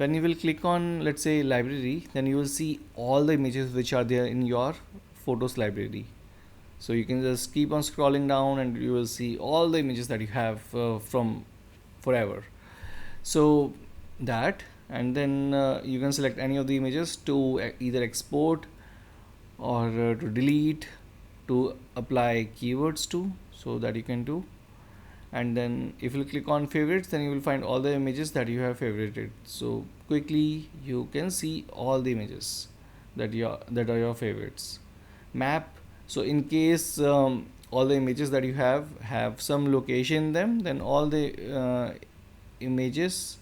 When you will click on, let's say, library, then you will see all the images which are there in your photos library. So you can just keep on scrolling down and you will see all the images that you have from forever. So that, and then you can select any of the images to either export or to delete, to apply keywords to, so that you can do. And then if you click on favorites, then you will find all the images that you have favorited. So quickly you can see all the images that are your favorites. Map, so in case all the images that you have some location in them, then all the images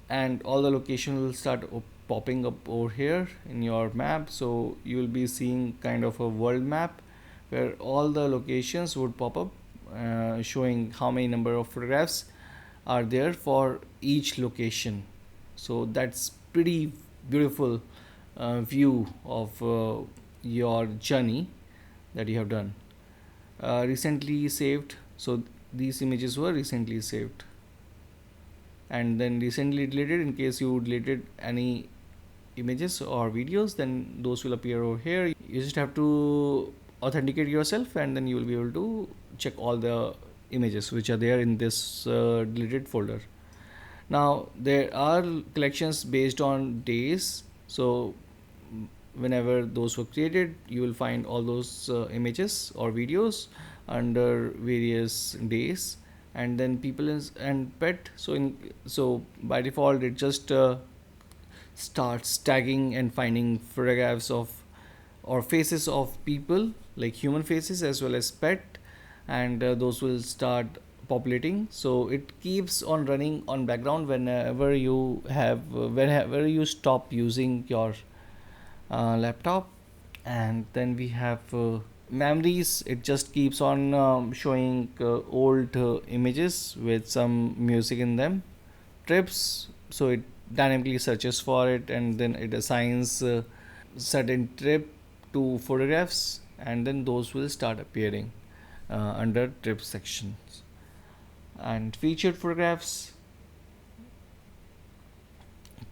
and all the location will start popping up over here in your map. So you will be seeing kind of a world map where all the locations would pop up, showing how many number of photographs are there for each location. So that's pretty beautiful view of your journey that you have done. Recently saved, so these images were recently saved, and then recently deleted. In case you deleted any images or videos, then those will appear over here. You just have to authenticate yourself, and then you will be able to check all the images which are there in this deleted folder. Now there are collections based on days, so whenever those were created, you will find all those images or videos under various days. And then people and pet, so by default it just starts tagging and finding photographs of or faces of people, like human faces as well as pet, and those will start populating. So it keeps on running on background whenever you stop using your laptop. And then we have memories. It just keeps on showing old images with some music in them. Trips, so it dynamically searches for it, and then it assigns certain trip to photographs, and then those will start appearing under trip sections. And featured photographs,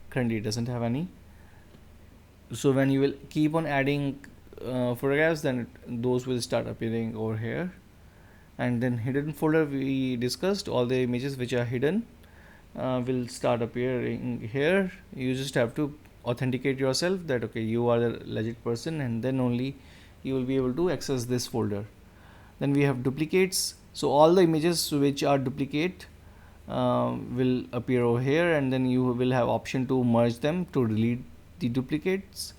currently it doesn't have any. So when you will keep on adding photographs, then those will start appearing over here. And then hidden folder, we discussed all the images which are hidden will start appearing here. You just have to authenticate yourself that okay, you are the legit person, and then only you will be able to access this folder. Then we have duplicates, so all the images which are duplicate will appear over here, and then you will have option to merge them, to delete the duplicates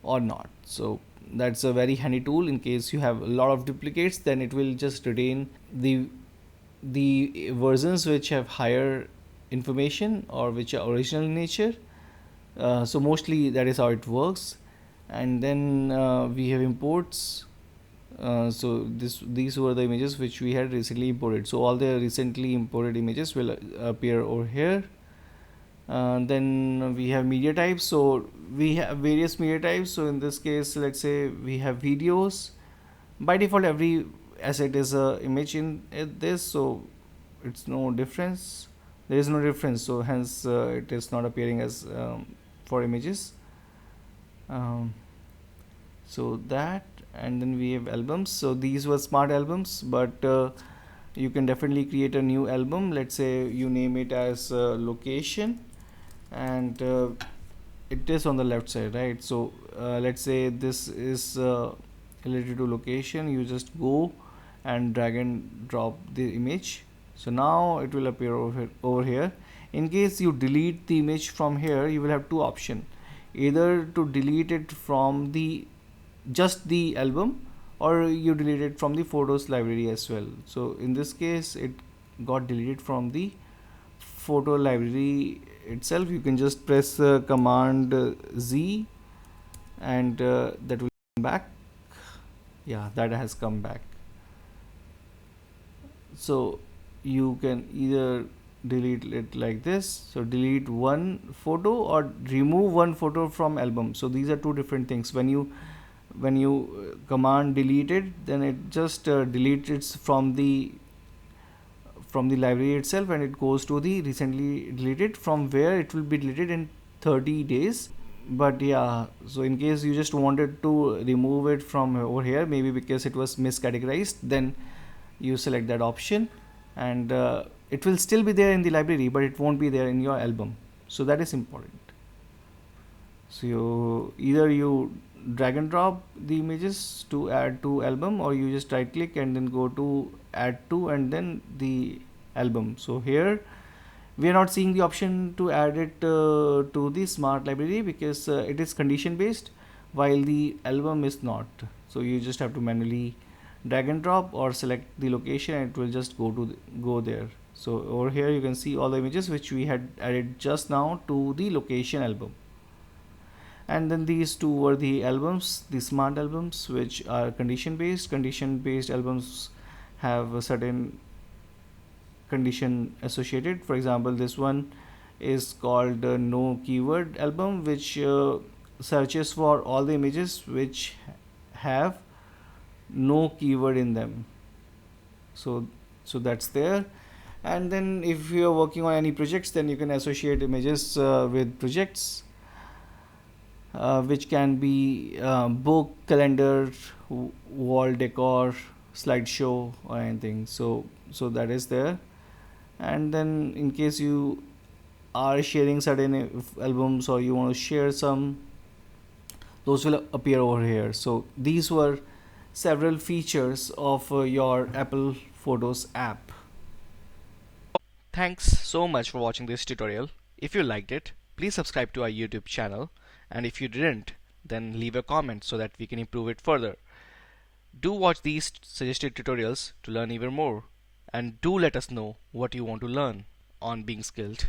or not. So that's a very handy tool. In case you have a lot of duplicates, then it will just retain the versions which have higher information or which are original in nature. So mostly that is how it works. And then we have imports. So these were the images which we had recently imported. So all the recently imported images will appear over here. Then we have media types. So we have various media types. So in this case, let's say we have videos. By default, every asset is a image in this, so it's no difference. There is no difference, so hence it is not appearing as for images. Um, so that, and then we have albums. So these were smart albums, but you can definitely create a new album. Let's say you name it as location, and it is on the left side, right? So let's say this is related to location. You just go and drag and drop the image. So now it will appear over here. In case you delete the image from here, you will have two options: either to delete it from the just the album, or you delete it from the photos library as well. So in this case, it got deleted from the photo library itself. You can just press command Z, and that will come back. Yeah, that has come back. So you can either delete it like this, so delete one photo or remove one photo from album. So these are two different things. When you command delete it, then it just deletes it from from the library itself, and it goes to the recently deleted, from where it will be deleted in 30 days. But yeah, so in case you just wanted to remove it from over here, maybe because it was miscategorized, then you select that option, and it will still be there in the library, but it won't be there in your album. So that is important. So either you drag and drop the images to add to album, or you just right click and then go to add to and then the album. So here we are not seeing the option to add it to the smart library, because it is condition based, while the album is not. So you just have to manually drag and drop or select the location, and it will just go there. So over here you can see all the images which we had added just now to the location album. And then these two were the albums, the smart albums, which are condition based. Condition based albums have a certain condition associated. For example, this one is called no keyword album, which searches for all the images which have no keyword in them. So that's there. And then if you are working on any projects, then you can associate images with projects, which can be book, calendar, wall decor, slideshow, or anything. So that is there. And then in case you are sharing certain albums, or you want to share some, those will appear over here. So these were several features of your Apple Photos app. Thanks so much for watching this tutorial. If you liked it, please subscribe to our YouTube channel, and if you didn't, then leave a comment so that we can improve it further. Do watch these suggested tutorials to learn even more, and do let us know what you want to learn on Being Skilled.